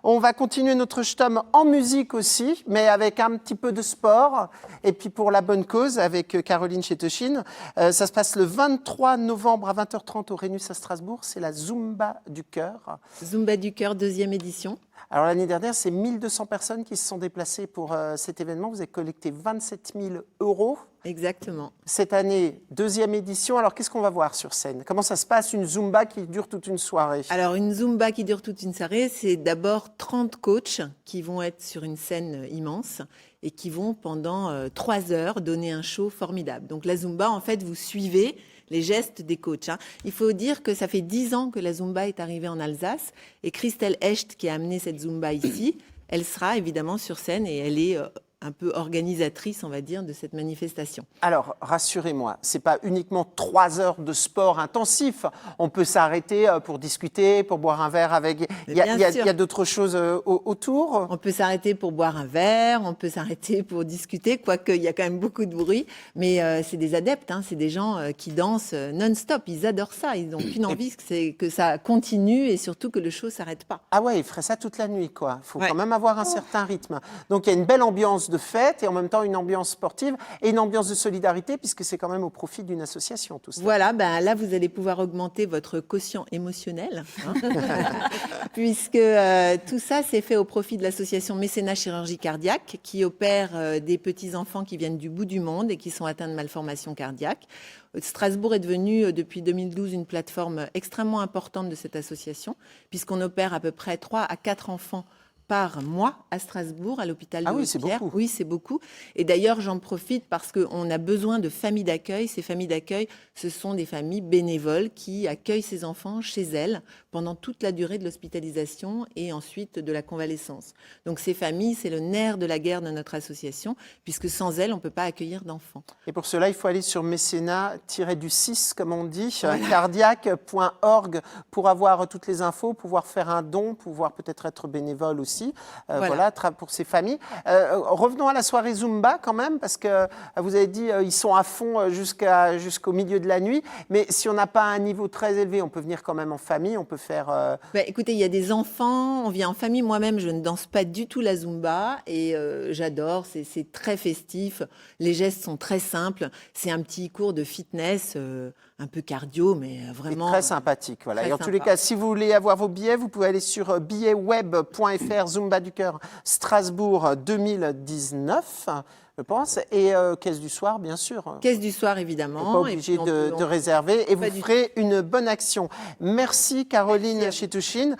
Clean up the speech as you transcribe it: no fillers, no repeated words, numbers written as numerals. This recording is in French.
On va continuer notre Sturm en musique aussi, mais avec un petit peu de sport. Et puis pour la bonne cause, avec Caroline Chetoshin. Ça se passe le 23 novembre à 20h30 au Rhenus à Strasbourg. C'est la Zumba du cœur. Zumba du cœur, 2e édition. Alors l'année dernière, c'est 1200 personnes qui se sont déplacées pour cet événement. Vous avez collecté 27 000 €. Exactement. Cette année, 2e édition. Alors qu'est-ce qu'on va voir sur scène? Comment ça se passe, une Zumba qui dure toute une soirée? Alors une Zumba qui dure toute une soirée, c'est d'abord 30 coachs qui vont être sur une scène immense et qui vont pendant 3 heures donner un show formidable. Donc la Zumba, en fait, vous suivez les gestes des coachs. Il faut dire que ça fait 10 ans que la Zumba est arrivée en Alsace et Christelle Hecht, qui a amené cette Zumba ici, elle sera évidemment sur scène et elle est un peu organisatrice, on va dire, de cette manifestation. Alors, rassurez-moi, ce n'est pas uniquement 3 heures de sport intensif. On peut s'arrêter pour discuter, pour boire un verre avec... Il y a d'autres choses autour? On peut s'arrêter pour boire un verre, on peut s'arrêter pour discuter, quoique il y a quand même beaucoup de bruit. Mais c'est des adeptes, c'est des gens qui dansent non-stop. Ils adorent ça. Ils n'ont qu'une envie, c'est que ça continue et surtout que le show ne s'arrête pas. Ah ouais, ils feraient ça toute la nuit, quoi. Il faut quand même avoir un certain rythme. Donc, il y a une belle ambiance de fête et en même temps une ambiance sportive et une ambiance de solidarité puisque c'est quand même au profit d'une association, tout ça. Voilà, là, vous allez pouvoir augmenter votre quotient émotionnel puisque tout ça, c'est fait au profit de l'association Mécénat Chirurgie Cardiaque qui opère des petits-enfants qui viennent du bout du monde et qui sont atteints de malformations cardiaques. Strasbourg est devenu, depuis 2012, une plateforme extrêmement importante de cette association puisqu'on opère à peu près 3 à 4 enfants par mois à Strasbourg, à l'hôpital de Haute-Pierre. C'est beaucoup. Oui, c'est beaucoup. Et d'ailleurs, j'en profite parce qu'on a besoin de familles d'accueil. Ces familles d'accueil, ce sont des familles bénévoles qui accueillent ces enfants chez elles pendant toute la durée de l'hospitalisation et ensuite de la convalescence. Donc ces familles, c'est le nerf de la guerre de notre association, puisque sans elles, on ne peut pas accueillir d'enfants. Et pour cela, il faut aller sur mécénat-du-6, comme on dit, cardiaque.org, pour avoir toutes les infos, pouvoir faire un don, pouvoir peut-être être bénévole aussi. Voilà, pour ces familles. Revenons à la soirée Zumba quand même, parce que vous avez dit ils sont à fond jusqu'au milieu de la nuit. Mais si on n'a pas un niveau très élevé, on peut venir quand même en famille, on peut faire... écoutez, il y a des enfants, on vient en famille. Moi-même, je ne danse pas du tout la Zumba et j'adore, c'est très festif. Les gestes sont très simples. C'est un petit cours de fitness, un peu cardio, mais vraiment... Et très sympathique, voilà. Très et en tous les cas, si vous voulez avoir vos billets, vous pouvez aller sur billetweb.fr, Zumba du cœur, Strasbourg 2019, je pense, et Caisse du soir, bien sûr. Caisse du soir, évidemment. Pas obligé de réserver, et vous ferez une bonne action. Merci Caroline Chetoshin.